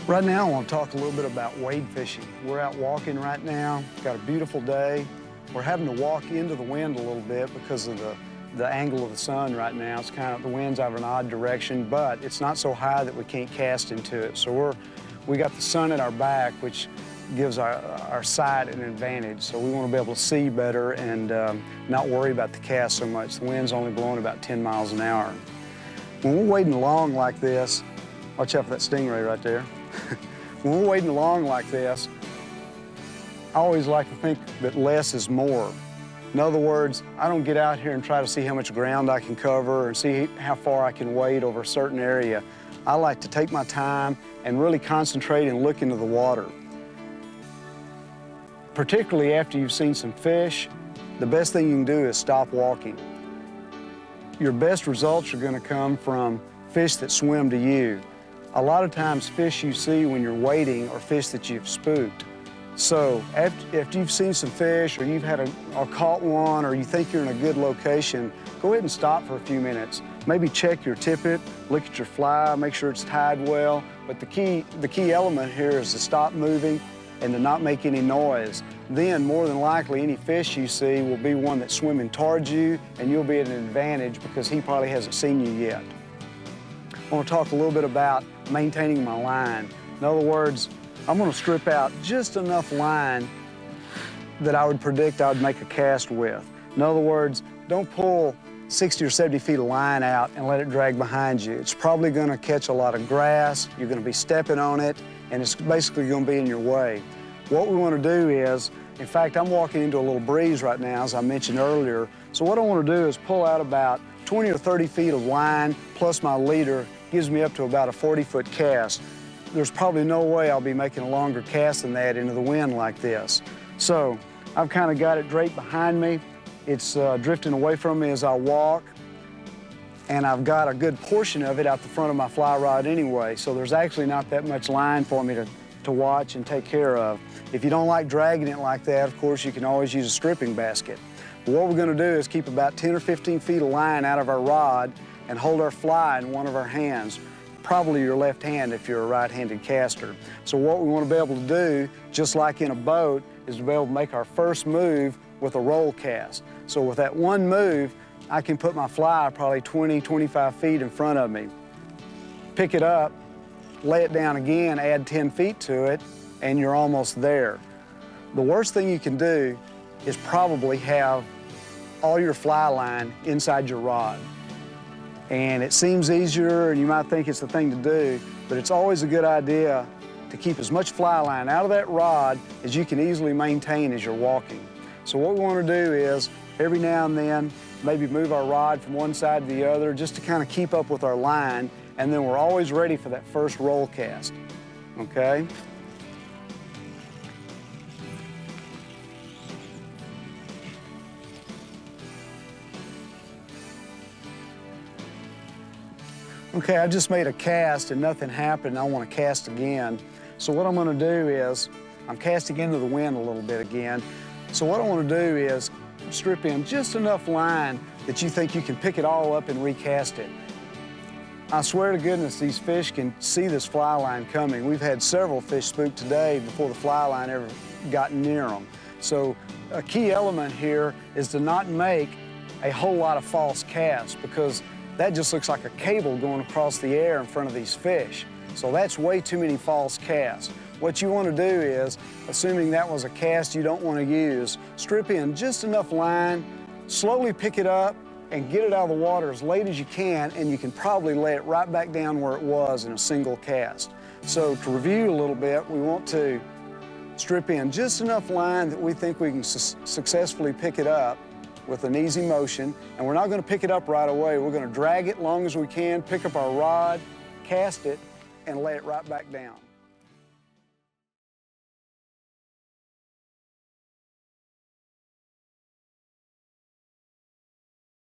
Right now, I want to talk a little bit about wade fishing. We're out walking right now, got a beautiful day. We're having to walk into the wind a little bit because of the angle of the sun right now. It's kind of, the wind's out of an odd direction, but it's not so high that we can't cast into it. So we got the sun at our back, which gives our sight an advantage. So we want to be able to see better and not worry about the cast so much. The wind's only blowing about 10 miles an hour. When we're wading along like this, watch out for that stingray right there. When we're wading along like this, I always like to think that less is more. In other words, I don't get out here and try to see how much ground I can cover and see how far I can wade over a certain area. I like to take my time and really concentrate and look into the water. Particularly after you've seen some fish, the best thing you can do is stop walking. Your best results are going to come from fish that swim to you. A lot of times fish you see when you're wading are fish that you've spooked. So after you've seen some fish or you've or caught one or you think you're in a good location, go ahead and stop for a few minutes. Maybe check your tippet, look at your fly, make sure it's tied well. But the key element here is to stop moving and to not make any noise. Then, more than likely, any fish you see will be one that's swimming towards you, and you'll be at an advantage because he probably hasn't seen you yet. I want to talk a little bit about maintaining my line. In other words, I'm going to strip out just enough line that I would predict I would make a cast with. In other words, don't pull 60 or 70 feet of line out and let it drag behind you. It's probably going to catch a lot of grass, you're going to be stepping on it, and it's basically going to be in your way. What we want to do is, in fact, I'm walking into a little breeze right now, as I mentioned earlier, so what I want to do is pull out about 20 or 30 feet of line plus my leader gives me up to about a 40-foot cast. There's probably no way I'll be making a longer cast than that into the wind like this. So I've kind of got it draped behind me. It's drifting away from me as I walk, and I've got a good portion of it out the front of my fly rod anyway, so there's actually not that much line for me to watch and take care of. If you don't like dragging it like that, of course, you can always use a stripping basket. But what we're going to do is keep about 10 or 15 feet of line out of our rod and hold our fly in one of our hands, probably your left hand if you're a right-handed caster. So what we want to be able to do, just like in a boat, is to be able to make our first move with a roll cast. So with that one move, I can put my fly probably 20, 25 feet in front of me. Pick it up, lay it down again, add 10 feet to it, and you're almost there. The worst thing you can do is probably have all your fly line inside your rod. And it seems easier, and you might think it's the thing to do, but it's always a good idea to keep as much fly line out of that rod as you can easily maintain as you're walking. So what we want to do is, every now and then, maybe move our rod from one side to the other just to kind of keep up with our line, and then we're always ready for that first roll cast, okay? Okay, I just made a cast and nothing happened. I want to cast again. So what I'm going to do is, I'm casting into the wind a little bit again. So what I want to do is strip in just enough line that you think you can pick it all up and recast it. I swear to goodness, these fish can see this fly line coming. We've had several fish spooked today before the fly line ever got near them. So a key element here is to not make a whole lot of false casts, because that just looks like a cable going across the air in front of these fish. So that's way too many false casts. What you want to do is, assuming that was a cast you don't want to use, strip in just enough line, slowly pick it up, and get it out of the water as late as you can, and you can probably lay it right back down where it was in a single cast. So to review a little bit, we want to strip in just enough line that we think we can successfully pick it up with an easy motion, and we're not going to pick it up right away. We're going to drag it long as we can, pick up our rod, cast it, and lay it right back down.